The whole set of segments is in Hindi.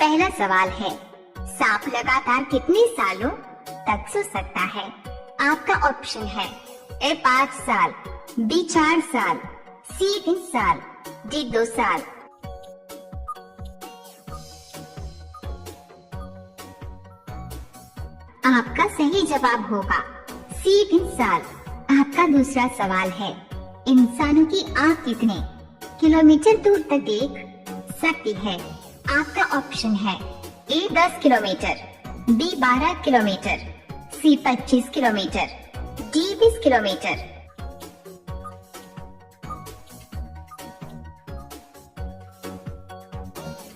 पहला सवाल है, सांप लगातार कितने सालों तक सो सकता है? आपका ऑप्शन है ए 5 साल, बी 4 साल, सी 3 साल, डी 2 साल। आपका सही जवाब होगा सी 3 साल। आपका दूसरा सवाल है, इंसानों की आँख कितने किलोमीटर दूर तक देख सकती है? आपका ऑप्शन है ए 10 किलोमीटर, बी 12 किलोमीटर, सी 25 किलोमीटर, डी 20 किलोमीटर।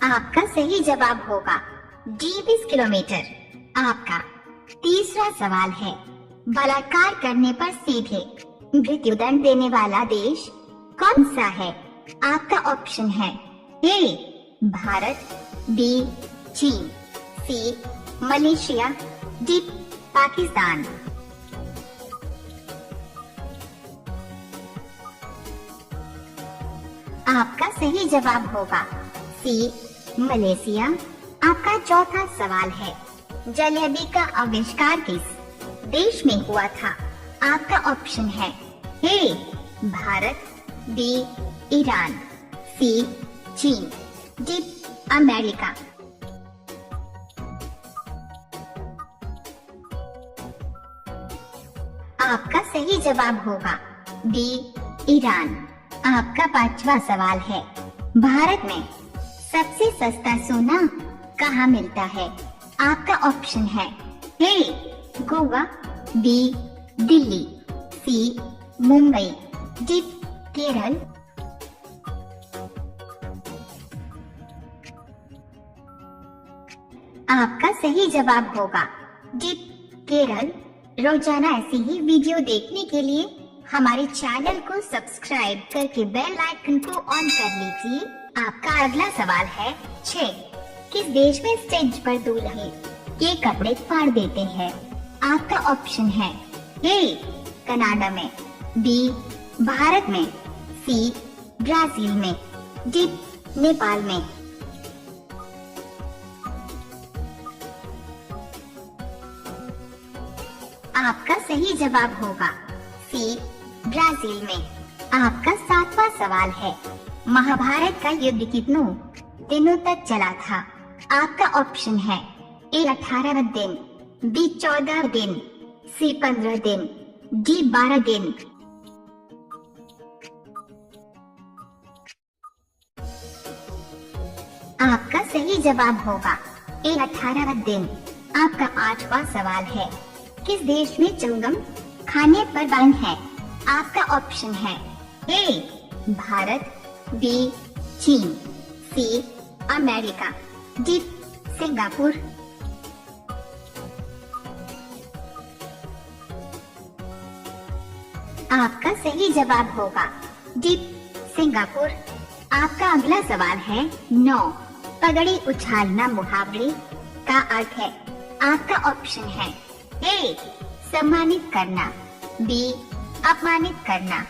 आपका सही जवाब होगा डी 20 किलोमीटर। आपका तीसरा सवाल है, बलात्कार करने पर सीधे मृत्युदंड देने वाला देश कौन सा है? आपका ऑप्शन है ए भारत, बी चीन, सी मलेशिया, डी पाकिस्तान। आपका सही जवाब होगा सी मलेशिया। आपका चौथा सवाल है, जलेबी का आविष्कार किस देश में हुआ था? आपका ऑप्शन है ए भारत, बी ईरान, सी चीन, डी अमेरिका। आपका सही जवाब होगा बी ईरान। आपका पांचवा सवाल है, भारत में सबसे सस्ता सोना कहाँ मिलता है? आपका ऑप्शन है ए गोवा, बी दिल्ली, सी मुंबई, डी केरल। आपका सही जवाब होगा डी केरल। रोजाना ऐसी ही वीडियो देखने के लिए हमारे चैनल को सब्सक्राइब करके बेल आइकन को ऑन कर लीजिए। आपका अगला सवाल है 6, किस देश में स्टेज पर दूल्हे के कपड़े फाड़ देते हैं? आपका ऑप्शन है ए कनाडा में, बी भारत में, सी ब्राजील में, डी नेपाल में। आपका सही जवाब होगा सी ब्राजील में। आपका 7वां सवाल है, महाभारत का युद्ध कितनों दिनों तक चला था? आपका ऑप्शन है ए 18 दिन, बी 14 दिन, सी 15 दिन, डी 12 दिन। आपका सही जवाब होगा ए 18 दिन। आपका 8वां सवाल है, किस देश में च्युइंगम खाने पर बैन है? आपका ऑप्शन है ए भारत, बी चीन, सी अमेरिका, डी सिंगापुर। आपका सही जवाब होगा डी सिंगापुर। आपका अगला सवाल है 9, पगड़ी उछालना मुहावरे का अर्थ है? आपका ऑप्शन है ए सम्मानित करना, बी अपमानित करना,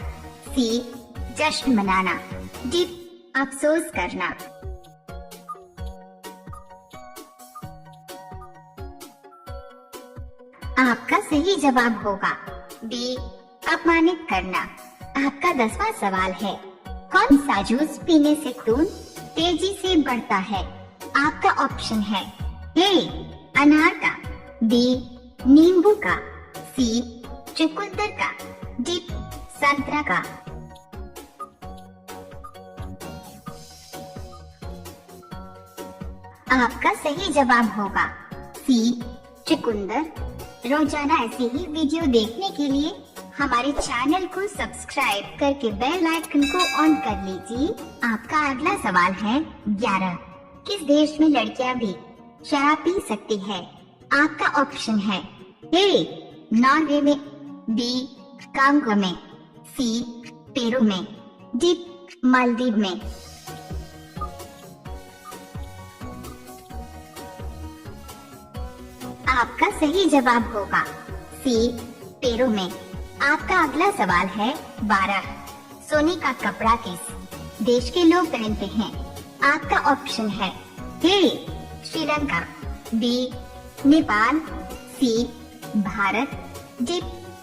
सी जश्न मनाना, डी अफसोस करना। आपका सही जवाब होगा बी अपमानित करना। आपका 10वां सवाल है, कौन सा जूस पीने से खून तेजी से बढ़ता है? आपका ऑप्शन है ए अनार का, बी नींबू का, सी चुकंदर का, डी संतरा का। आपका सही जवाब होगा सी चुकंदर। रोजाना ऐसी ही वीडियो देखने के लिए हमारे चैनल को सब्सक्राइब करके बेल आइकन को ऑन कर लीजिए। आपका अगला सवाल है 11, किस देश में लड़कियां भी शराब पी सकती है? आपका ऑप्शन है ए नॉर्वे में, बी कांगो में, सी पेरू में, डी मालदीव में। आपका सही जवाब होगा सी पेरू में। आपका अगला सवाल है 12, सोने का कपड़ा किस देश के लोग पहनते हैं? आपका ऑप्शन है ए श्रीलंका, बी नेपाल, सी भारत, डी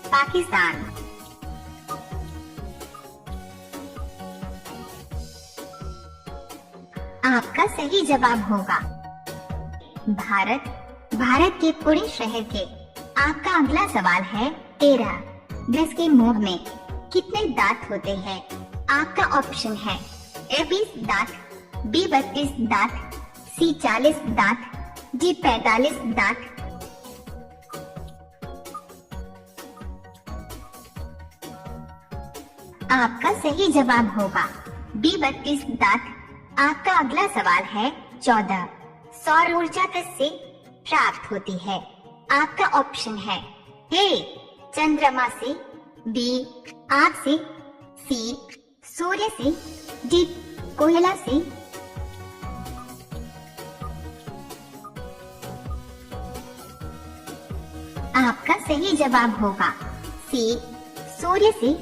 पाकिस्तान। आपका सही जवाब होगा भारत। भारत के पुणे शहर के। आपका अगला सवाल है 13। गज के मुंह में कितने दांत होते हैं? आपका ऑप्शन है ए 20 दांत, बी 32 दांत, सी 40 दांत, डी 45 दांत। आपका सही जवाब होगा बी 32 दांत। आपका अगला सवाल है 14। सौर ऊर्जा किससे प्राप्त होती है? आपका ऑप्शन है ए चंद्रमा से, बी आग से, सी सूर्य से, डी कोयला से। आपका सही जवाब होगा सी सूर्य से।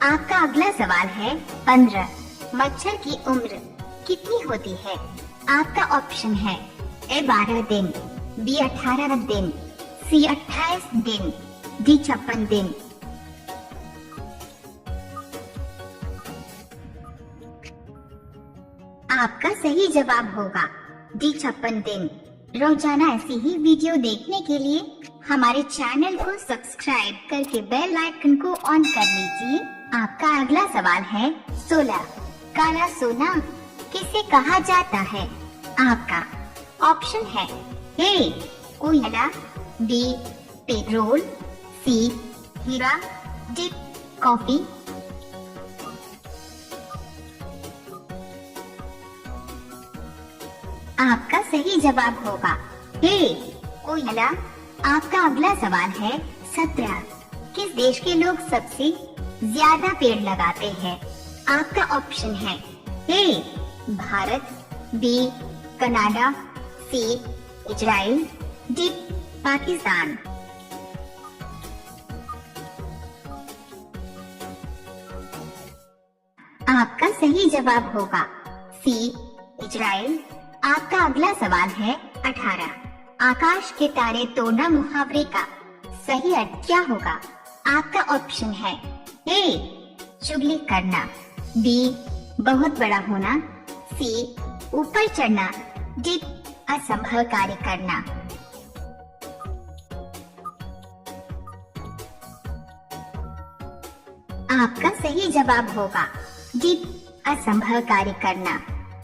आपका अगला सवाल है 15। मच्छर की उम्र कितनी होती है? आपका ऑप्शन है ए 12 दिन, बी 18 दिन, सी 28 दिन, डी 56 दिन। आपका सही जवाब होगा डी 56 दिन। रोजाना ऐसी ही वीडियो देखने के लिए हमारे चैनल को सब्सक्राइब करके बेल आइकन को ऑन कर लीजिए। आपका अगला सवाल है 16। काला सोना किसे कहा जाता है? आपका ऑप्शन है ए कोयला, बी पेट्रोल, सी हीरा, डी कॉफी। आपका सही जवाब होगा ए कोयला। आपका अगला सवाल है 17। किस देश के लोग सबसे ज्यादा पेड़ लगाते हैं? आपका ऑप्शन है A Bharat, B Canada, C Israel, D Pakistan. आपका सही जवाब होगा सी इजराइल। आपका अगला सवाल है 18। आकाश के तारे तोड़ना मुहावरे का सही अर्थ क्या होगा? आपका ऑप्शन है ए चुगली करना, बी बहुत बड़ा होना, सी ऊपर चढ़ना, डी असंभव कार्य करना। आपका सही जवाब होगा डी असंभव कार्य करना।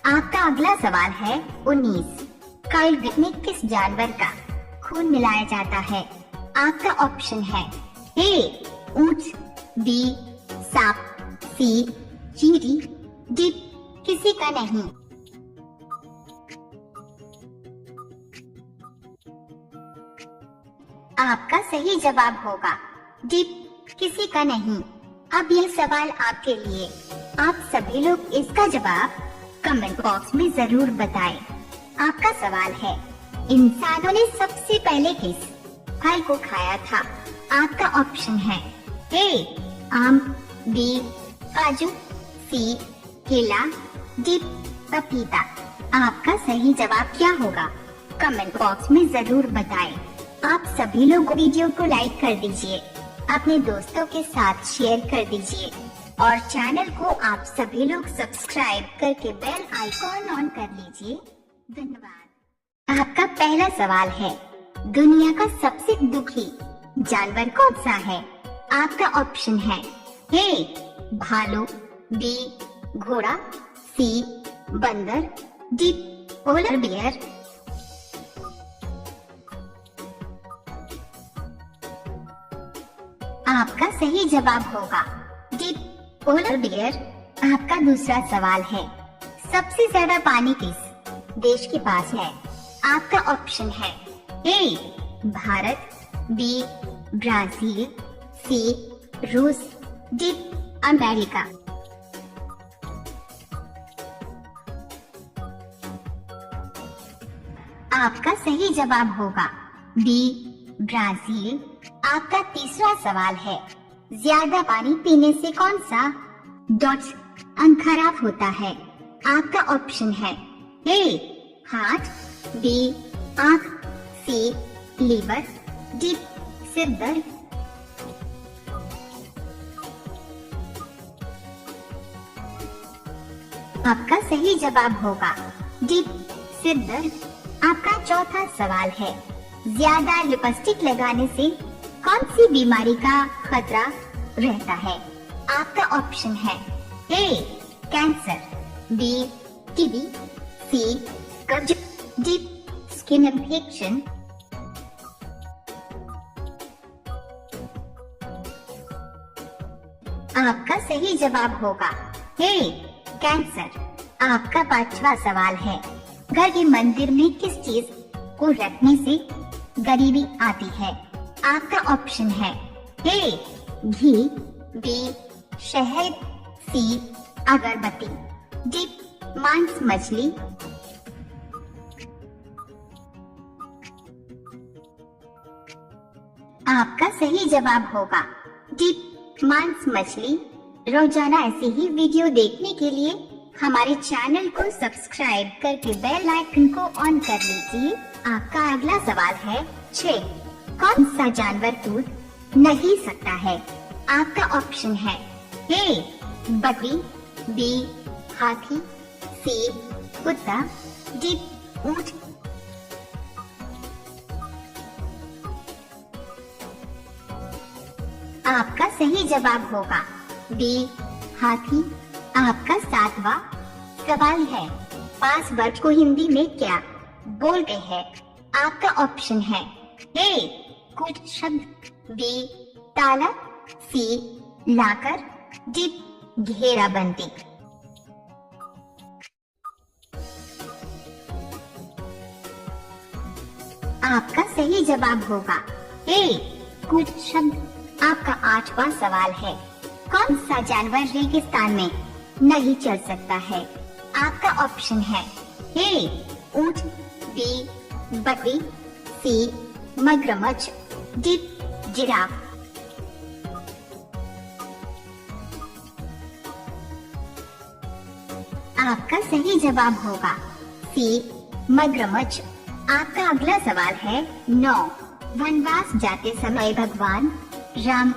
आपका अगला सवाल है 19। कल में किस जानवर का खून मिलाया जाता है? आपका ऑप्शन है ए ऊंट, बी सांप, सी चींटी, डी किसी का नहीं। आपका सही जवाब होगा डी किसी का नहीं। अब यह सवाल आपके लिए। आप सभी लोग इसका जवाब कमेंट बॉक्स में जरूर बताएं। आपका सवाल है इंसानों ने सबसे पहले किस फल को खाया था? आपका ऑप्शन है ए आम, बी काजू, सी केला, डी पपीता। आपका सही जवाब क्या होगा? कमेंट बॉक्स में जरूर बताएं। आप सभी लोग वीडियो को लाइक कर दीजिए, अपने दोस्तों के साथ शेयर कर दीजिए और चैनल को आप सभी लोग सब्सक्राइब करके बेल आइकॉन ऑन कर लीजिए। धन्यवाद। आपका पहला सवाल है दुनिया का सबसे दुखी जानवर कौन सा है? आपका ऑप्शन है ए भालू, बी घोड़ा, सी बंदर, डी पोलर बियर। आपका सही जवाब होगा डी पोलर बियर। आपका दूसरा सवाल है सबसे ज्यादा पानी किस देश के पास है? आपका ऑप्शन है ए भारत, बी ब्राजील, सी रूस, डी अमेरिका। आपका सही जवाब होगा बी ब्राजील। आपका तीसरा सवाल है ज्यादा पानी पीने से कौन सा डॉट्स अंग खराब होता है? आपका ऑप्शन है ए हार्ट, बी आँख, सी लीवर, डी सिर दर्द। आपका सही जवाब होगा डी सिर दर्द। आपका चौथा सवाल है, ज्यादा लिपस्टिक लगाने से कौन सी बीमारी का खतरा रहता है? आपका ऑप्शन है ए कैंसर, बी टीबी, सी कब्ज, डी स्किन इन्फेक्शन। आपका सही जवाब होगा ए कैंसर। आपका पांचवा सवाल है, घर के मंदिर में किस चीज को रखने से गरीबी आती है? आपका ऑप्शन है ए घी, बी शहद, सी अगरबत्ती, डी मांस मछली। आपका सही जवाब होगा डी मांस मछली। रोजाना ऐसे ही वीडियो देखने के लिए हमारे चैनल को सब्सक्राइब करके बेल आइकन को ऑन कर लीजिए। आपका अगला सवाल है 6, कौन सा जानवर कूद नहीं सकता है? आपका ऑप्शन है ए बकरी, बी हाथी, सी कुत्ता, डी ऊंट। आपका सही जवाब होगा बी हाथी। आपका 7वां सवाल है, 5 वर्ड को हिंदी में क्या बोलते हैं? आपका ऑप्शन है ए कुछ शब्द, बी ताला, सी लाकर, डी घेराबंदी। आपका सही जवाब होगा ए कुछ शब्द। आपका 8वां सवाल है, कौन सा जानवर रेगिस्तान में नहीं चल सकता है? आपका ऑप्शन है ए ऊंट, बी बकरी, सी मगरमच्छ, डी जिराफ। आपका सही जवाब होगा सी मगरमच्छ। आपका अगला सवाल है 9, वनवास जाते समय भगवान राम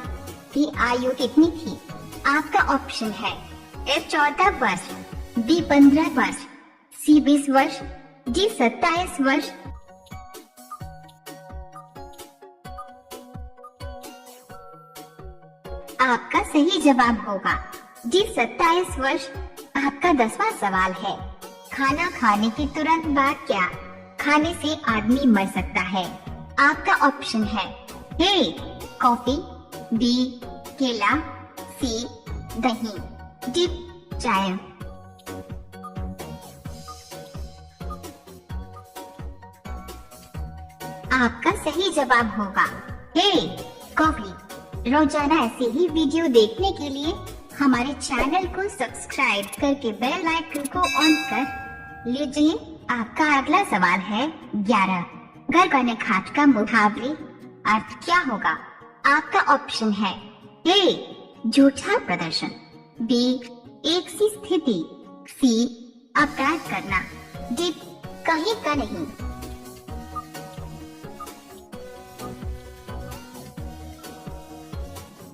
की आयु कितनी थी? आपका ऑप्शन है ए 14 वर्ष, बी 15 वर्ष, सी 20 वर्ष, डी 27 वर्ष। आपका सही जवाब होगा डी 27 वर्ष। आपका 10वां सवाल है, खाना खाने के तुरंत बाद क्या खाने से आदमी मर सकता है? आपका ऑप्शन है ए कॉफी, बी केला, सी दही, डी चाय। आपका सही जवाब होगा ए कॉफी। रोजाना ऐसे ही वीडियो देखने के लिए हमारे चैनल को सब्सक्राइब करके बेल आइकन को ऑन कर लीजिए। आपका अगला सवाल है 11, घर घाट का मुहावरे अर्थ क्या होगा? आपका ऑप्शन है ए झूठा प्रदर्शन, बी एक सी स्थिति, सी अपराध करना, डी कहीं का नहीं।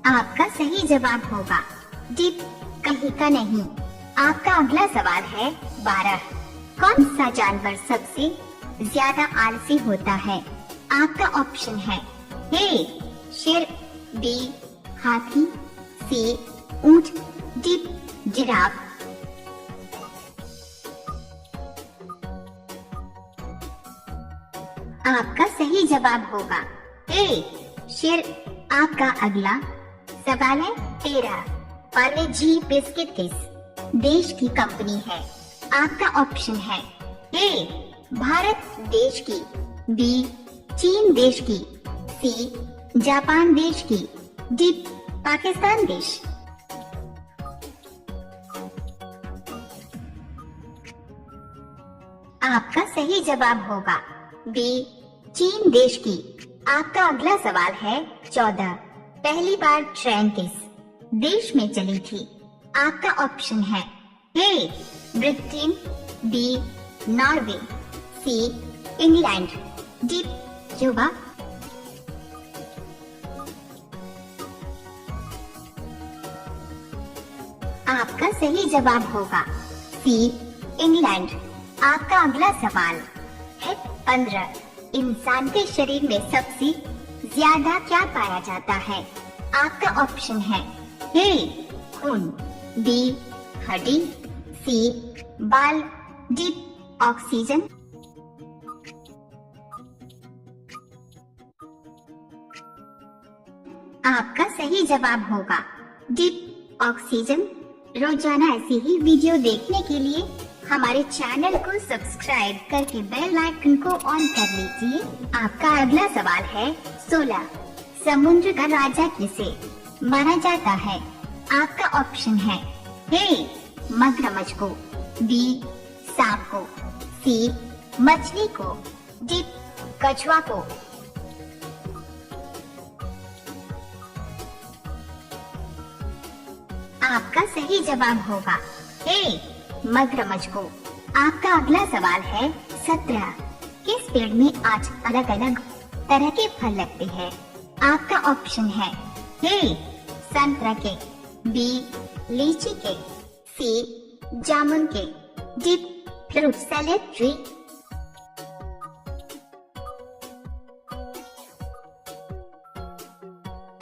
आपका सही जवाब होगा डी कहीं का नहीं। आपका अगला सवाल है 12, कौन सा जानवर सबसे ज्यादा आलसी होता है? आपका ऑप्शन है ए शेर, बी हाथी, सी ऊंट, डी जिराफ। आपका सही जवाब होगा ए शेर। आपका अगला सवाल है 13, पार्ले जी बिस्किट किस देश की कंपनी है? आपका ऑप्शन है ए भारत देश की, बी चीन देश की, सी जापान देश की, डी पाकिस्तान देश। आपका सही जवाब होगा बी चीन देश की। आपका अगला सवाल है 14, पहली बार ट्रेन किस देश में चली थी? आपका ऑप्शन है A Britain, B Norway, C England, D Cuba, आपका सही जवाब होगा सी इंग्लैंड। आपका अगला सवाल है 15। इंसान के शरीर में सबसे ज्यादा क्या पाया जाता है? आपका ऑप्शन है ए खून, बी हड्डी, सी बाल, डी ऑक्सीजन। आपका सही जवाब होगा डी ऑक्सीजन। रोजाना ऐसी ही वीडियो देखने के लिए हमारे चैनल को सब्सक्राइब करके बेल आइकन को ऑन कर लीजिए। आपका अगला सवाल है 16। समुद्र का राजा किसे माना जाता है? आपका ऑप्शन है ए मगरमच्छ को, बी सांप को, सी मछली को, डी कछुआ को। आपका सही जवाब होगा ए मगरमच्छ को। आपका अगला सवाल है 17। किस पेड़ में 8 अलग अलग तरह के फल लगते हैं? आपका ऑप्शन है ए संतरा के, बी लीची के, सी जामुन के, डी फ्रूट सैलेड ट्री।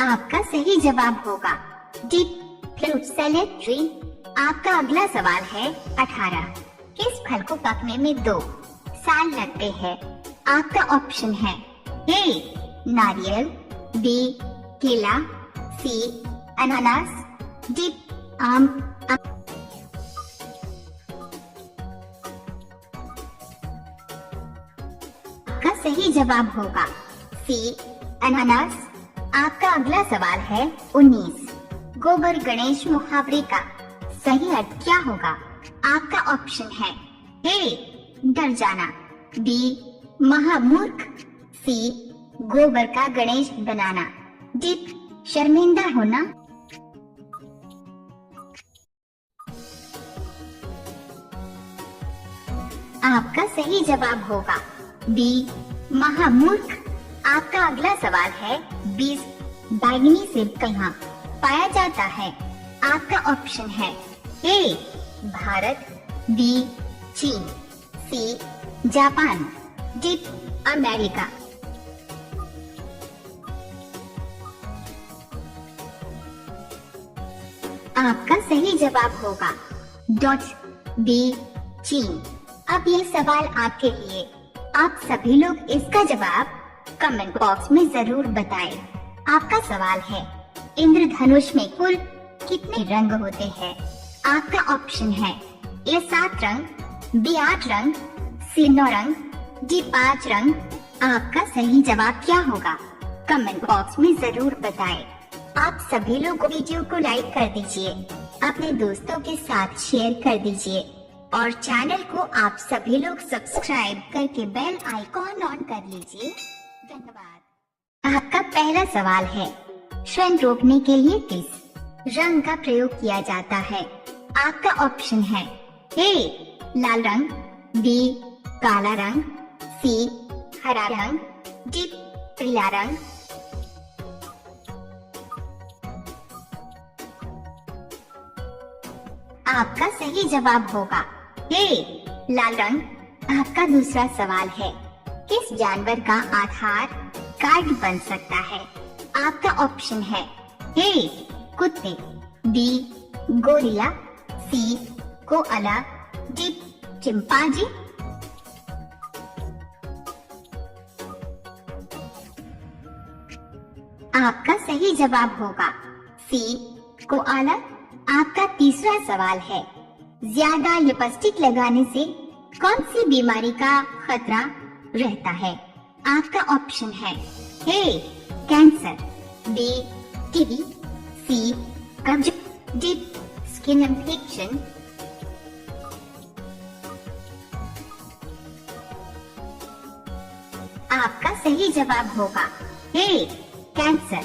आपका सही जवाब होगा डी फ्रूट सैलेड ट्री। आपका अगला सवाल है 18। किस फल को पकने में 2 साल लगते हैं? आपका ऑप्शन है ए नारियल, बी केला, सी अनानास, डी आम। आपका सही जवाब होगा सी अनानास। आपका अगला सवाल है 19। गोबर गणेश मुहावरे का सही अर्थ क्या होगा? आपका ऑप्शन है ए डर जाना, बी महामूर्ख, सी गोबर का गणेश बनाना, डी शर्मिंदा होना। आपका सही जवाब होगा बी महामूर्ख। आपका अगला सवाल है 20। बैंगनी सेब कहाँ पाया जाता है? आपका ऑप्शन है ए भारत, बी चीन, सी जापान, डी अमेरिका। आपका सही जवाब होगा डॉट बी चीन। अब ये सवाल आपके लिए। आप सभी लोग इसका जवाब कमेंट बॉक्स में जरूर बताएं। आपका सवाल है इंद्रधनुष में कुल कितने रंग होते हैं? आपका ऑप्शन है ए 7 रंग, बी 8 रंग, सी 9 रंग, डी 5 रंग। आपका सही जवाब क्या होगा? कमेंट बॉक्स में जरूर बताएं। आप सभी लोग वीडियो को लाइक कर दीजिए, अपने दोस्तों के साथ शेयर कर दीजिए और चैनल को आप सभी लोग सब्सक्राइब करके बेल आइकॉन ऑन कर लीजिए। धन्यवाद। आपका पहला सवाल है श्रृंग रोकने के लिए किस रंग का प्रयोग किया जाता है? आपका ऑप्शन है ए लाल रंग, बी काला रंग, सी हरा रंग, डी पीला रंग। आपका सही जवाब होगा ए लाल रंग। आपका दूसरा सवाल है किस जानवर का आधार कार्ड बन सकता है? आपका ऑप्शन है ए कुत्ते, बी गोरिल्ला, सी कोअला, डी चिंपांजी। आपका सही जवाब होगा सी कोअला। आपका तीसरा सवाल है ज्यादा लिपस्टिक लगाने से कौन सी बीमारी का खतरा रहता है? आपका ऑप्शन है ए कैंसर, बी टीबी, सी कब्ज, डी स्किन इन्फेक्शन। आपका सही जवाब होगा ए कैंसर।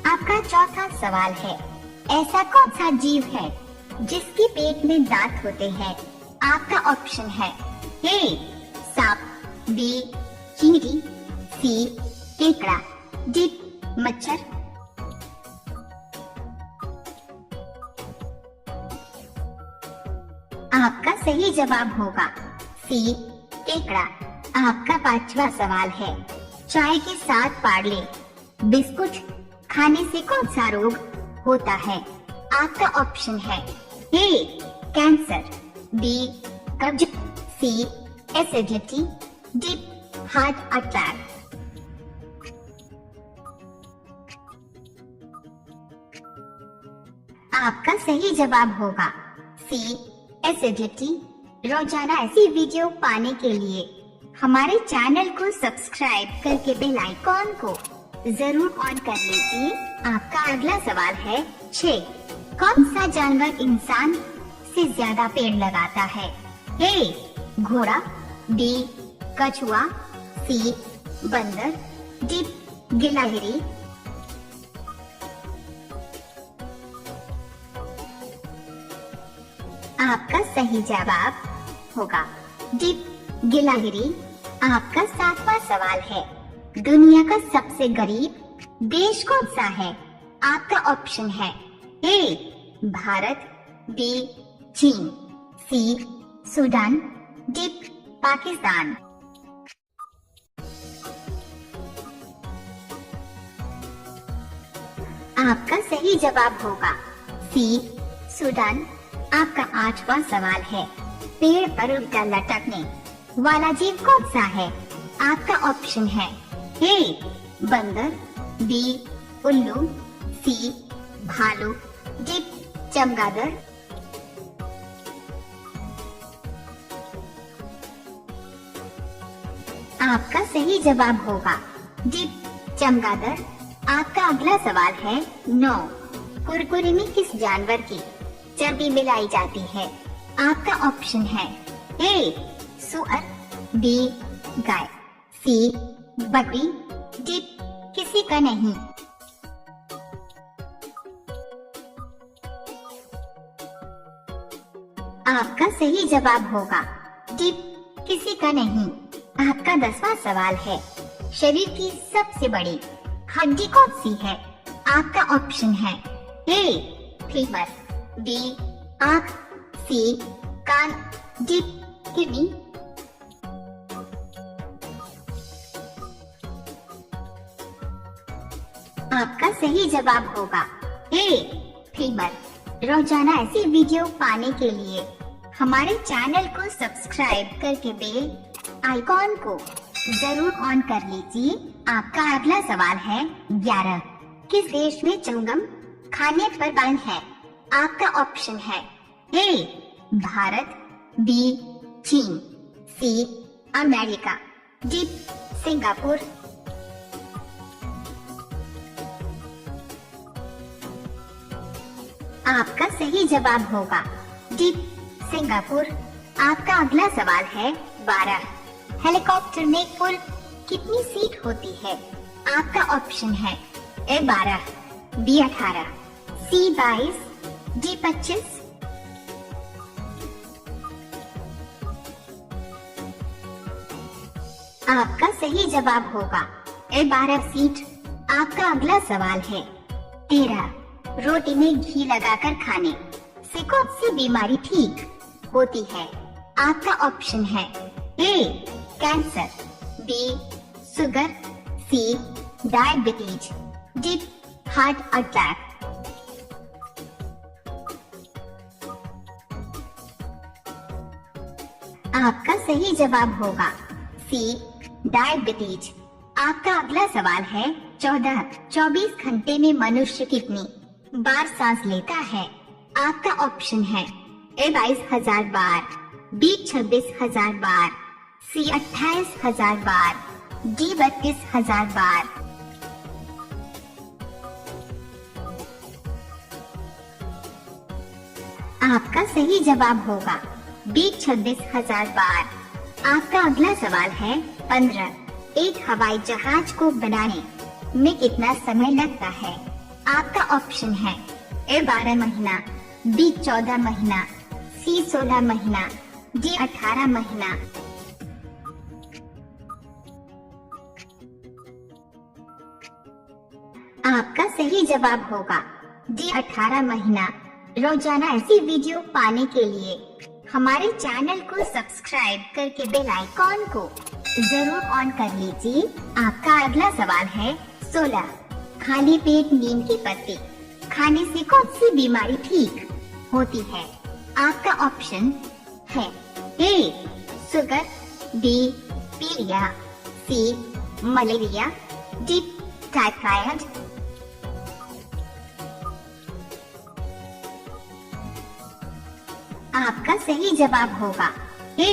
आपका चौथा सवाल है ऐसा कौन सा जीव है जिसके पेट में दांत होते हैं? आपका ऑप्शन है ए सांप, बी चींटी, सी केकड़ा, डी मच्छर। आपका सही जवाब होगा सी केकड़ा। आपका 5वां सवाल है, चाय के साथ पार्ले बिस्कुट खाने से कौन सा रोग होता है? आपका ऑप्शन है ए कैंसर, बी कब्ज, सी एसिडिटी, डी हार्ट अटैक। आपका सही जवाब होगा सी एसिडिटी। रोजाना ऐसी वीडियो पाने के लिए हमारे चैनल को सब्सक्राइब करके बेल आइकॉन को जरूर ऑन कर लीजिए। आपका अगला सवाल है 6। कौन सा जानवर इंसान से ज्यादा पेड़ लगाता है? ए घोड़ा, बी कछुआ, सी बंदर, डी गिलहरी। आपका सही जवाब होगा डी गिलहरी। आपका 7वां सवाल है, दुनिया का सबसे गरीब देश कौन सा है? आपका ऑप्शन है ए भारत, बी चीन, सी सूडान, डी पाकिस्तान। आपका सही जवाब होगा सी सूडान। आपका 8वां सवाल है, पेड़ पर उल्टा लटकने वाला जीव कौन सा है? आपका ऑप्शन है ए बंदर, बी उल्लू, सी भालू, डी चमगादड़। आपका सही जवाब होगा डी चमगादड़। आपका अगला सवाल है 9। कुरकुरे में किस जानवर की चर्बी मिलाई जाती है? आपका ऑप्शन है ए सुअर, बी गाय, सी बकरी, डी किसी का नहीं। आपका सही जवाब होगा डी किसी का नहीं। आपका 10वां सवाल है, शरीर की सबसे बड़ी हड्डी कौन सी है? आपका ऑप्शन है ए फीमर, बी आँख, सी कान, डी किडनी। आपका सही जवाब होगा ए फीमर। रोजाना ऐसी वीडियो पाने के लिए हमारे चैनल को सब्सक्राइब करके बेल आइकॉन को जरूर ऑन कर लीजिए। आपका अगला सवाल है 11। किस देश में च्युइंगम खाने पर बैन है? आपका ऑप्शन है ए भारत, बी चीन, सी अमेरिका, डी सिंगापुर। आपका सही जवाब होगा डी सिंगापुर। आपका अगला सवाल है 12। हेलीकॉप्टर में कुल कितनी सीट होती है? आपका ऑप्शन है ए 12, बी 18, सी 22, डी 25। आपका सही जवाब होगा ए 12 सीट। आपका अगला सवाल है 13। रोटी में घी लगाकर खाने से कौन सी बीमारी ठीक होती है? आपका ऑप्शन है ए कैंसर, बी शुगर, सी डायबिटीज, डी हार्ट अटैक। आपका सही जवाब होगा सी डायबिटीज। आपका अगला सवाल है 14। 24 घंटे में मनुष्य कितनी बार सांस लेता है? आपका ऑप्शन है ए 22,000 बार, बी 26,000 बार, सी 28,000 बार, डी 32,000 बार। आपका सही जवाब होगा बी 26,000 बार। आपका अगला सवाल है 15। एक हवाई जहाज को बनाने में कितना समय लगता है? आपका ऑप्शन है ए 12 महीना, बी 14 महीना, सी 16 महीना, डी 18 महीना। आपका सही जवाब होगा डी 18 महीना। रोजाना ऐसी वीडियो पाने के लिए हमारे चैनल को सब्सक्राइब करके बेल आइकॉन को जरूर ऑन कर लीजिए। आपका अगला सवाल है 16। खाली पेट नीम के पत्ते खाने से कौन सी बीमारी ठीक होती है? आपका ऑप्शन है ए शुगर, बी पीलिया, सी मलेरिया, डी टाइफाइड। आपका सही जवाब होगा ए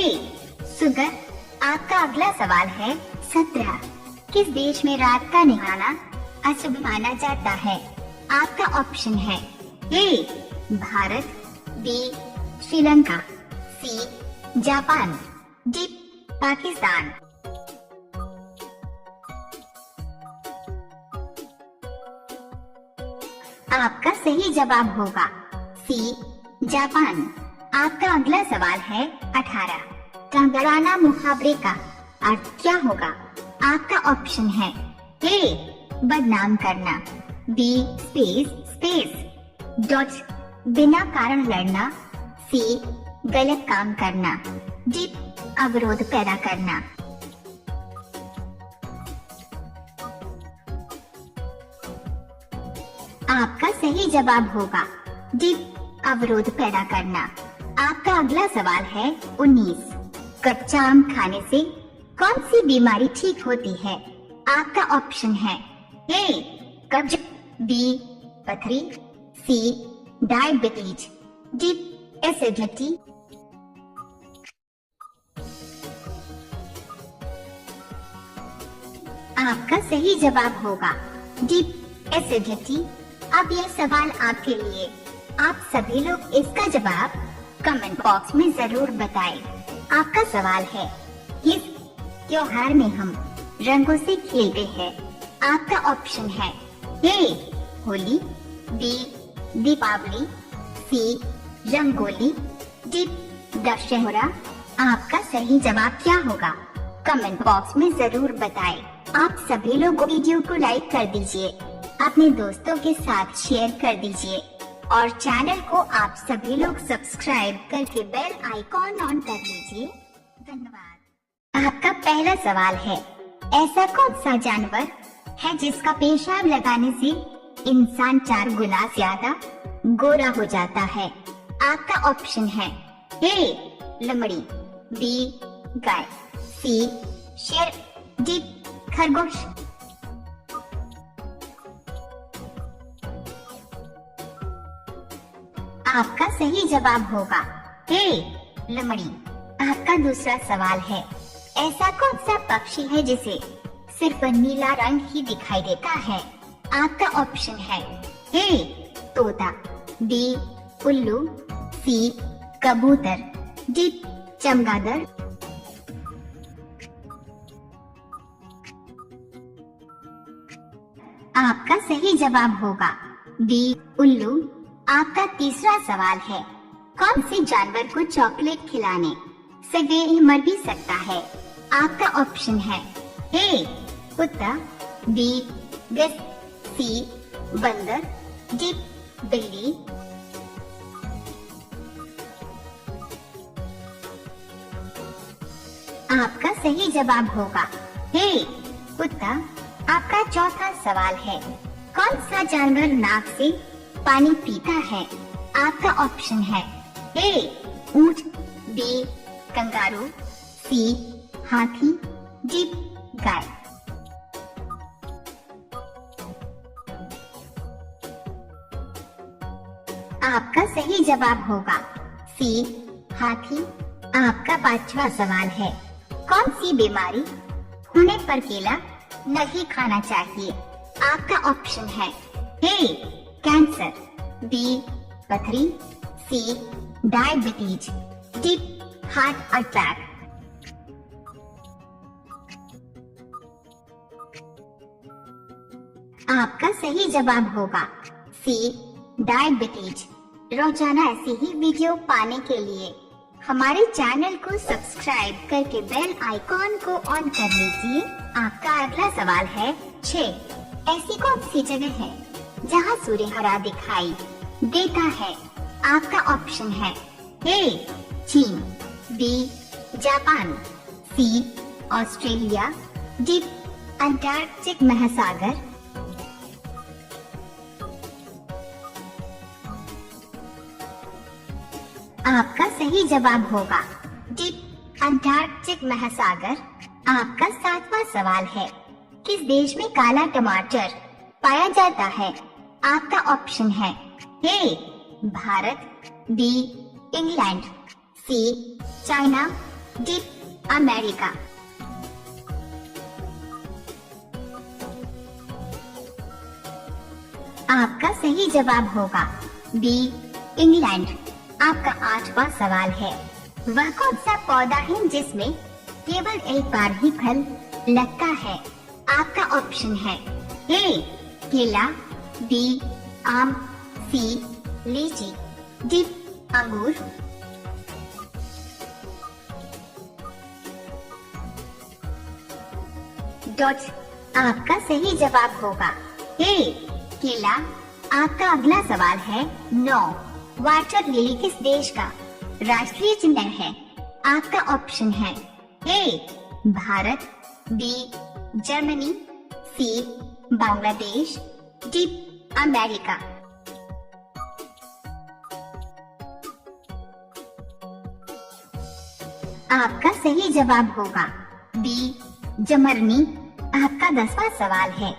शुगर। आपका अगला सवाल है 17। किस देश में रात का नहाना अशुभ माना जाता है? आपका ऑप्शन है A Bharat, B Sri Lanka, C Japan, D Pakistan. आपका सही जवाब होगा सी जापान। आपका अगला सवाल है 18। टंगराना मुहावरे का अर्थ क्या होगा? आपका ऑप्शन है ए बदनाम करना, बी स्पेस स्पेस डॉट बिना कारण लड़ना, सी गलत काम करना, डी अवरोध पैदा करना। आपका सही जवाब होगा डी अवरोध पैदा करना। आपका अगला सवाल है 19। कच्चा आम खाने से कौन सी बीमारी ठीक होती है? आपका ऑप्शन है ए कब्ज, बी पथरी, सी डायबिटीज, डी एसिडिटी। आपका सही जवाब होगा डी एसिडिटी। अब यह सवाल आपके लिए। आप सभी लोग इसका जवाब कमेंट बॉक्स में जरूर बताएं। आपका सवाल है किस त्योहार में हम रंगों से खेलते हैं? आपका ऑप्शन है ए होली, बी दीपावली, सी रंगोली, डी दशहरा। आपका सही जवाब क्या होगा? कमेंट बॉक्स में जरूर बताएं। आप सभी लोग वीडियो को लाइक कर दीजिए, अपने दोस्तों के साथ शेयर कर दीजिए और चैनल को आप सभी लोग सब्सक्राइब करके बेल आइकॉन ऑन कर लीजिए। धन्यवाद। आपका पहला सवाल है ऐसा कौन सा जानवर है जिसका पेशाब लगाने से इंसान 4 गुना ज्यादा गोरा हो जाता है? आपका ऑप्शन है ए लोमड़ी, बी गाय, सी शेर, डी खरगोश। आपका सही जवाब होगा ए लोमड़ी। आपका दूसरा सवाल है ऐसा कौन सा पक्षी है जिसे सिर्फ नीला रंग ही दिखाई देता है? आपका ऑप्शन है ए तोता, बी उल्लू, सी कबूतर, डी चमगादड़। आपका सही जवाब होगा बी उल्लू। आपका तीसरा सवाल है कौन से जानवर को चॉकलेट खिलाने से वे मर भी सकता है? आपका ऑप्शन है ए कुत्ता, बी गध, सी बंदर, डी बिल्ली। आपका सही जवाब होगा ए कुत्ता। आपका चौथा सवाल है कौन सा जानवर नाक से पानी पीता है? आपका ऑप्शन है ए ऊंट, बी कंगारू, सी हाथी, डी गाय। आपका सही जवाब होगा सी हाथी। आपका पांचवा सवाल है कौन सी बीमारी होने पर केला नहीं खाना चाहिए? आपका ऑप्शन है ए कैंसर, बी पथरी, सी डायबिटीज, डी हार्ट अटैक। आपका सही जवाब होगा सी डायबिटीज। रोजाना ऐसी ही वीडियो पाने के लिए हमारे चैनल को सब्सक्राइब करके बेल आइकॉन को ऑन कर लीजिए। आपका अगला सवाल है 6। ऐसी कौन सी जगह है जहां सूर्य हरा दिखाई देता है? आपका ऑप्शन है ए चीन, बी जापान, सी ऑस्ट्रेलिया, डी अंटार्कटिक महासागर। आपका सही जवाब होगा डी अंटार्कटिक महासागर। आपका 7वां सवाल है, किस देश में काला टमाटर पाया जाता है? आपका ऑप्शन है A Bharat, B England, C China, D America. आपका सही जवाब होगा बी इंग्लैंड। आपका 8वां सवाल है, वह कौन सा पौधा है जिसमें केवल एक बार ही फल लगता है? आपका ऑप्शन है ए केला, बी आम, सी लीची, डी अंगूर। आपका सही जवाब होगा ए केला। आपका अगला सवाल है 9, वाटर लिली किस देश का राष्ट्रीय चिन्ह है? आपका ऑप्शन है A Bharat, B Germany, C Bangladesh, D America. आपका सही जवाब होगा बी जर्मनी। आपका 10वां सवाल है,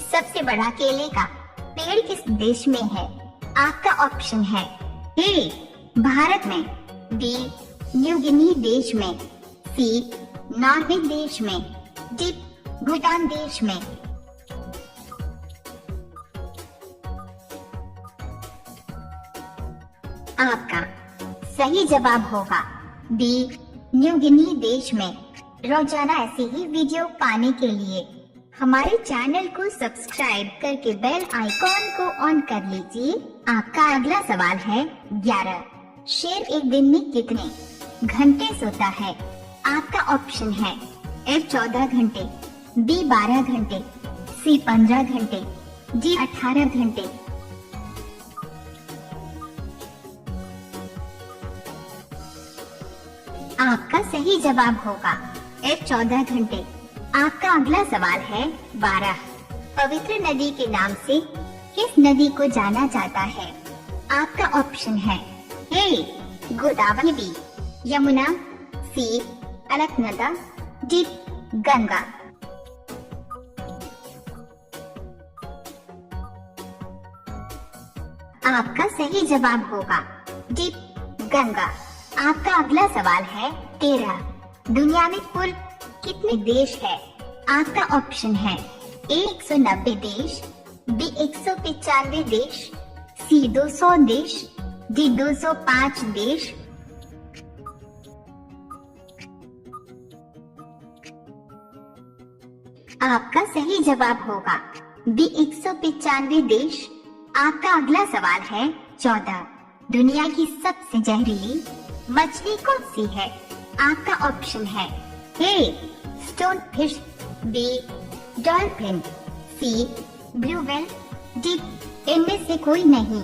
सबसे बड़ा केले का पेड़ किस देश में है? आपका ऑप्शन है ए भारत में, बी न्यू गिनी देश में, सी नॉर्वे देश में, डी भूटान देश में। आपका सही जवाब होगा बी न्यू गिनी देश में। रोजाना ऐसे ही वीडियो पाने के लिए हमारे चैनल को सब्सक्राइब करके बेल आइकॉन को ऑन कर लीजिए। आपका अगला सवाल है 11, शेर एक दिन में कितने घंटे सोता है? आपका ऑप्शन है ए 14 घंटे, बी 12 घंटे, सी 15 घंटे, डी 18 घंटे। आपका सही जवाब होगा ए 14 घंटे। आपका अगला सवाल है 12, पवित्र नदी के नाम से किस नदी को जाना जाता है? आपका ऑप्शन है ए गोदावरी, बी यमुना, सी अलकनंदा, डी गंगा। आपका सही जवाब होगा डी गंगा। आपका अगला सवाल है 13, दुनिया में कुल कितने देश है? आपका ऑप्शन है ए 190 देश, बी 195 देश, सी 200 देश, डी 205 देश। आपका सही जवाब होगा बी 195 देश। आपका अगला सवाल है 14, दुनिया की सबसे जहरीली मछली कौन सी है? आपका ऑप्शन है A stone fish, B dolphin, C blue whale, D इनमें से कोई नहीं।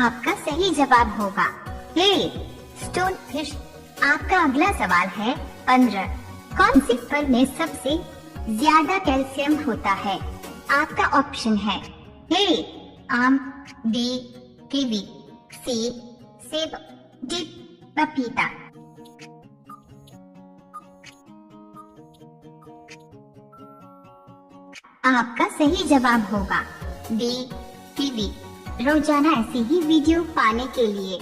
आपका सही जवाब होगा ए स्टोन फिश। आपका अगला सवाल है 15, कौन से फल में सबसे ज्यादा कैल्शियम होता है? आपका ऑप्शन है ए आम, बी कीवी, सी सेब, डी पपीता। आपका सही जवाब होगा बी कीवी। रोजाना ऐसी ही वीडियो पाने के लिए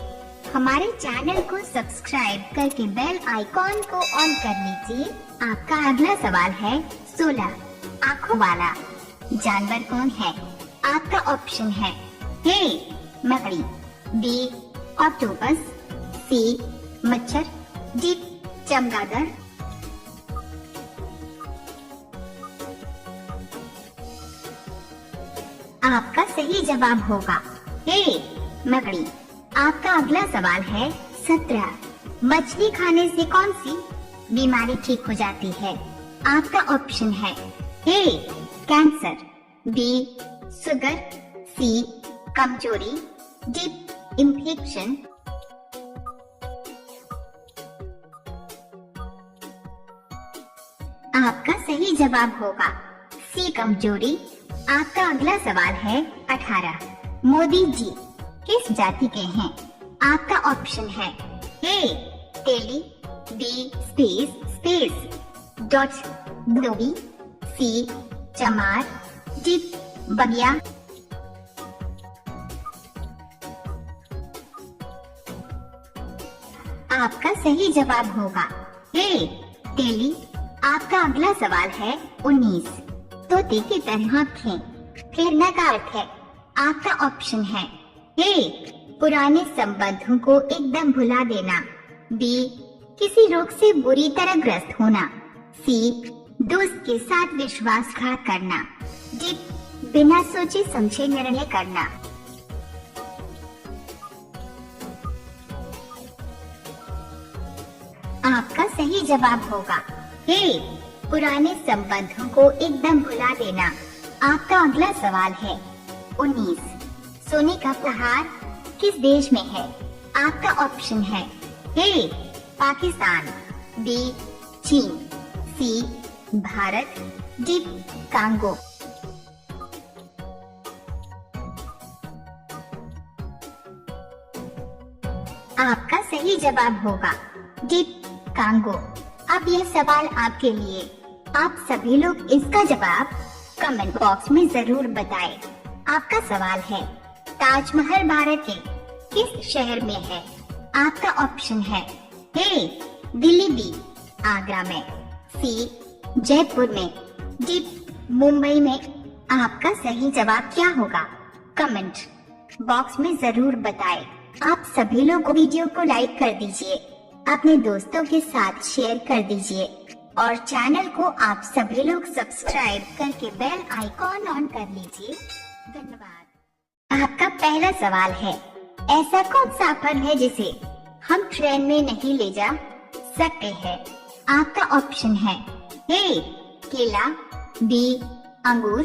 हमारे चैनल को सब्सक्राइब करके बेल आइकॉन को ऑन कर लीजिए। आपका अगला सवाल है 16, आँखों वाला जानवर कौन है? आपका ऑप्शन है ए मकड़ी, बी ऑक्टोपस, सी मच्छर, डी चमगादड़। आपका सही जवाब होगा ए मकड़ी। आपका अगला सवाल है 17, मछली खाने से कौन सी बीमारी ठीक हो जाती है। आपका ऑप्शन है ए कैंसर, बी शुगर, सी कमजोरी, डी इन्फेक्शन। आपका सही जवाब होगा सी कमजोरी। आपका अगला सवाल है 18। मोदी जी किस जाति के हैं? आपका ऑप्शन है ए तेली, बी स्पेस डॉट ग्लोबी, सी चमार, डी बगिया। आपका सही जवाब होगा ए तेली। आपका अगला सवाल है 19। तोते की तरह थे, फेरना का अर्थ है। आपका ऑप्शन है ए पुराने संबंधों को एकदम भुला देना, बी किसी रोग से बुरी तरह ग्रस्त होना, सी दोस्त के साथ विश्वासघात करना, डी बिना सोचे समझे निर्णय करना। आपका सही जवाब होगा ए पुराने संबंधों को एकदम भुला देना। आपका अगला सवाल है 19। सोने का पहाड़ किस देश में है? आपका ऑप्शन है ए पाकिस्तान, बी चीन, सी भारत, डी कांगो। आपका सही जवाब होगा डी कांगो। अब यह सवाल आपके लिए। आप सभी लोग इसका जवाब कमेंट बॉक्स में जरूर बताएं। आपका सवाल है ताजमहल भारत के किस शहर में है? आपका ऑप्शन है ए दिल्ली, बी आगरा में, सी जयपुर में, डी मुंबई में। आपका सही जवाब क्या होगा? कमेंट बॉक्स में जरूर बताएं। आप सभी लोग वीडियो को लाइक कर दीजिए, अपने दोस्तों के साथ शेयर कर दीजिए और चैनल को आप सभी लोग सब्सक्राइब करके बेल आइकॉन ऑन कर लीजिए। धन्यवाद। आपका पहला सवाल है ऐसा कौन सा फल है जिसे हम ट्रेन में नहीं ले जा सकते हैं? आपका ऑप्शन है ए केला, बी अंगूर,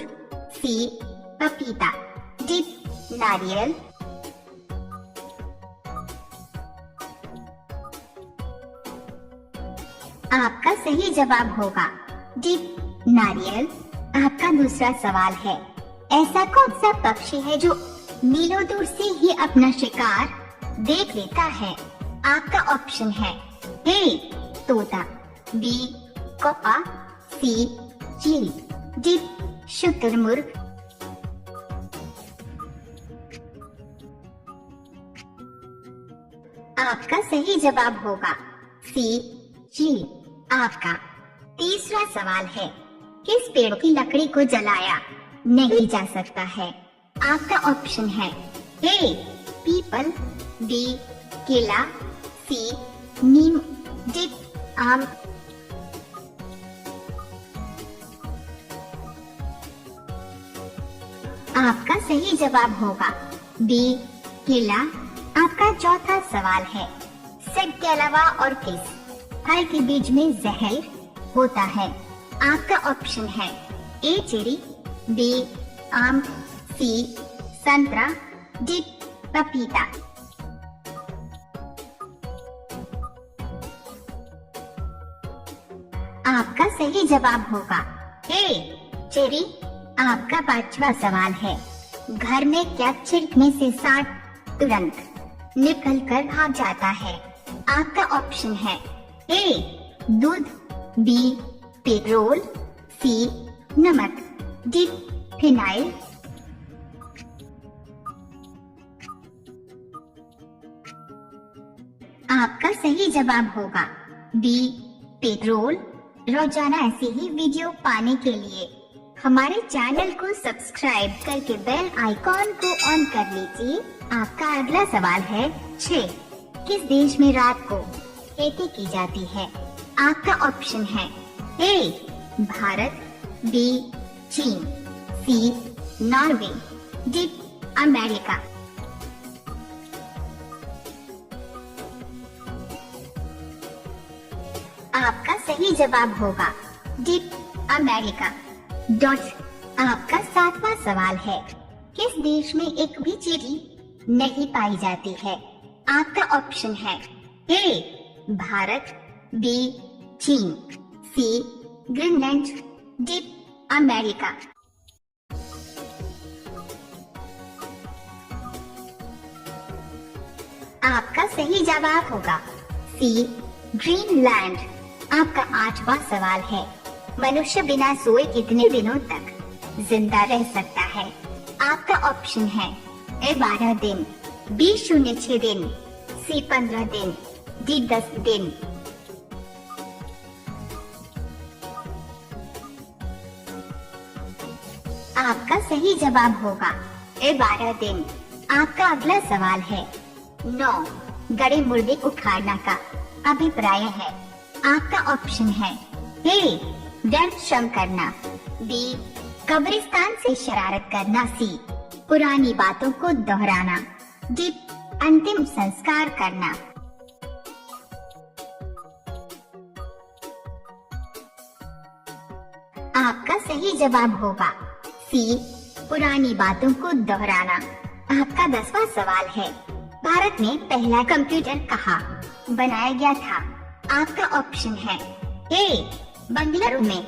सी पपीता, डी नारियल। आपका सही जवाब होगा डी नारियल। आपका दूसरा सवाल है ऐसा कौन सा पक्षी है जो मीलों दूर से ही अपना शिकार देख लेता है? आपका ऑप्शन है ए तोता, बी कौवा, सी चील, डी शुतुरमुर्ग। आपका सही जवाब होगा सी चील। आपका तीसरा सवाल है किस पेड़ की लकड़ी को जलाया नहीं जा सकता है? आपका ऑप्शन है ए पीपल, बी केला, सी नीम, डी आम। आपका सही जवाब होगा बी केला। आपका चौथा सवाल है सेब के अलावा और किस फल के बीज में जहर होता है? आपका ऑप्शन है ए चेरी, बी आम, सी संतरा, डी पपीता। आपका सही जवाब होगा ए चेरी। आपका पांचवा सवाल है घर में क्या छिड़कने से सांप तुरंत निकल कर भाग जाता है? आपका ऑप्शन है ए दूध, बी पेट्रोल, सी नमक, डी फिनाइल। आपका सही जवाब होगा बी पेट्रोल। रोजाना ऐसी ही वीडियो पाने के लिए हमारे चैनल को सब्सक्राइब करके बेल आइकॉन को ऑन कर लीजिए। आपका अगला सवाल है 6। किस देश में रात को खेती की जाती है? आपका ऑप्शन है ए भारत, बी चीन, सी नॉर्वे, डी अमेरिका। आपका सही जवाब होगा डी अमेरिका। डॉट। आपका 7वां सवाल है, किस देश में एक भी चींटी नहीं पाई जाती है? आपका ऑप्शन है ए भारत, बी चीन, सी ग्रीनलैंड, डी अमेरिका। आपका सही जवाब होगा सी ग्रीनलैंड। आपका 8वां सवाल है, मनुष्य बिना सोए कितने दिनों तक जिंदा रह सकता है? आपका ऑप्शन है ए 12 दिन, बी 06 दिन, सी 15 दिन, डी 10 दिन। आपका सही जवाब होगा ए 12 दिन। आपका अगला सवाल है, 9 गड़े मुर्दे उखाड़ना का अभिप्राय है? आपका ऑप्शन है ए व्यर्थ श्रम करना, बी कब्रिस्तान से शरारत करना, सी पुरानी बातों को दोहराना, डी अंतिम संस्कार करना। आपका सही जवाब होगा सी पुरानी बातों को दोहराना। आपका 10वां सवाल है, भारत में पहला कंप्यूटर कहाँ बनाया गया था? आपका ऑप्शन है ए बंगलुरु में,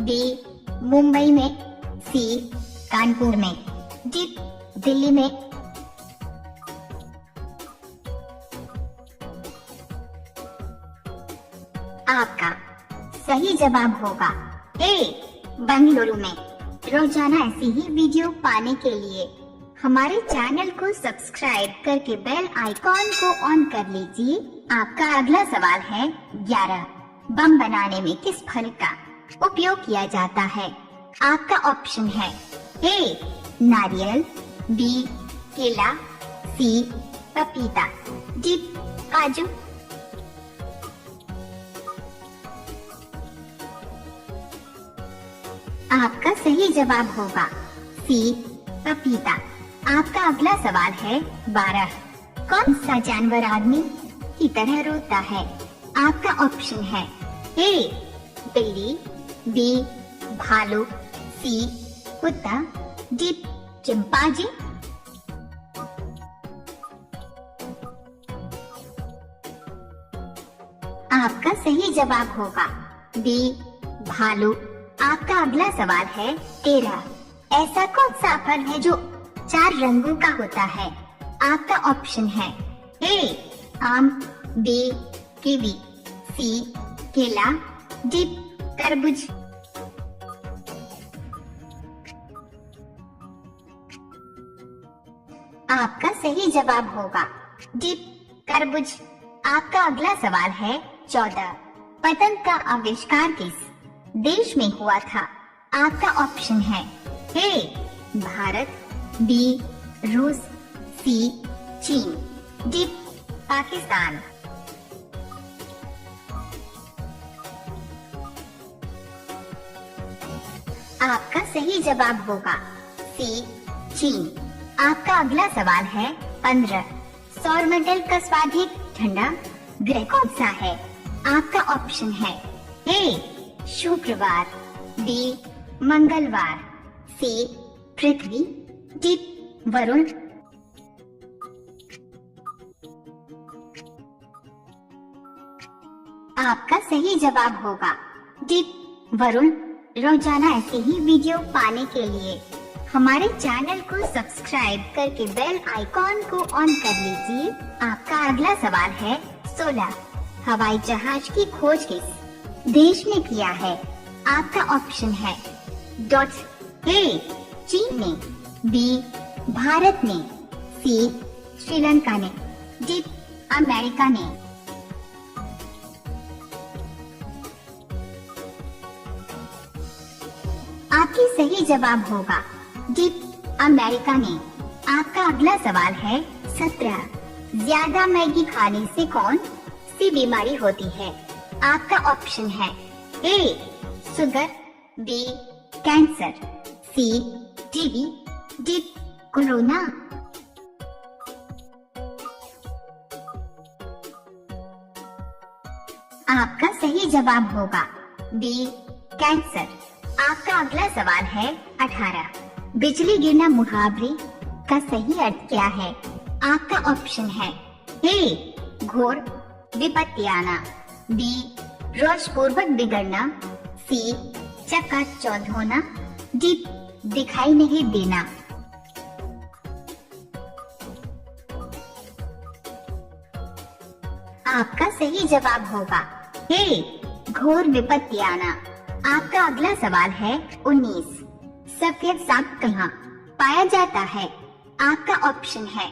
बी मुंबई में, सी कानपुर में, डी दिल्ली में। आपका सही जवाब होगा ए बंगलुरु में। रोजाना ऐसी ही वीडियो पाने के लिए हमारे चैनल को सब्सक्राइब करके बेल आइकॉन को ऑन कर लीजिए। आपका अगला सवाल है, 11 बम बनाने में किस फल का उपयोग किया जाता है? आपका ऑप्शन है ए नारियल, बी केला, सी पपीता, डी काजू। आपका सही जवाब होगा सी पपीता। आपका अगला सवाल है, 12 कौन सा जानवर आदमी की तरह रोता है? आपका ऑप्शन है ए बिल्ली, बी भालू, सी कुत्ता, डी चिंपांजी। आपका सही जवाब होगा बी भालू। आपका अगला सवाल है, 13 ऐसा कौन सा फल है जो 4 रंगों का होता है? आपका ऑप्शन है ए आम, बी कीवी, सी केला, डी तरबूज। आपका सही जवाब होगा डी तरबूज। आपका अगला सवाल है, 14 पतंग का आविष्कार किस देश में हुआ था? आपका ऑप्शन है ए भारत, बी रूस, सी चीन, डी पाकिस्तान। आपका सही जवाब होगा सी चीन। आपका अगला सवाल है, 15 सौरमंडल का सर्वाधिक ठंडा ग्रह कौन सा है? आपका ऑप्शन है ए शुक्रवार, बी मंगलवार, सी पृथ्वी, डी वरुण। आपका सही जवाब होगा डी वरुण। रोजाना ऐसे ही वीडियो पाने के लिए हमारे चैनल को सब्सक्राइब करके बेल आइकॉन को ऑन कर लीजिए। आपका अगला सवाल है, 16 हवाई जहाज की खोज किस देश ने किया है? आपका ऑप्शन है डॉट ए चीन ने, बी भारत ने, सी श्रीलंका ने, डी अमेरिका ने। आपकी सही जवाब होगा डी अमेरिका ने। आपका अगला सवाल है, 17 ज्यादा मैगी खाने से कौन सी बीमारी होती है? आपका ऑप्शन है ए शुगर, बी कैंसर, सी टीबी, डी कोरोना। आपका सही जवाब होगा बी कैंसर। आपका अगला सवाल है 18। बिजली गिरना मुहावरे का सही अर्थ क्या है? आपका ऑप्शन है ए घोर विपत्ति आना, बी रोषपूर्वक बिगड़ना, सी चकाचौंध होना, डी दिखाई नहीं देना। आपका सही जवाब होगा ए घोर विपत्ति आना। आपका अगला सवाल है 19। सफेद सांप कहाँ पाया जाता है? आपका ऑप्शन है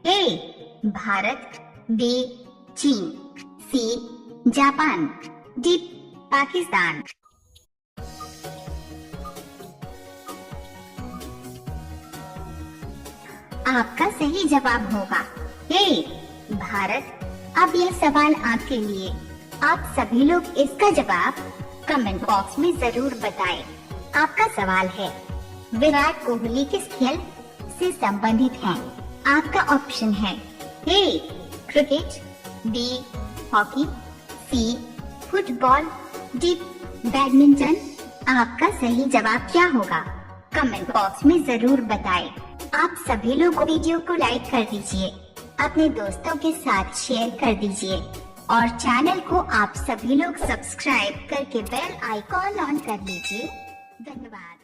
ए भारत, बी चीन, सी जापान, डी पाकिस्तान। आपका सही जवाब होगा ए भारत। अब यह सवाल आपके लिए, आप सभी लोग इसका जवाब कमेंट बॉक्स में जरूर बताएं। आपका सवाल है विराट कोहली किस खेल से संबंधित हैं? आपका ऑप्शन है A cricket, B hockey, C football, D badminton. आपका सही जवाब क्या होगा? कमेंट बॉक्स में जरूर बताएं। आप सभी लोग वीडियो को लाइक कर दीजिए, अपने दोस्तों के साथ शेयर कर दीजिए और चैनल को आप सभी लोग सब्सक्राइब करके बेल आइकॉन ऑन कर लीजिए। धन्यवाद।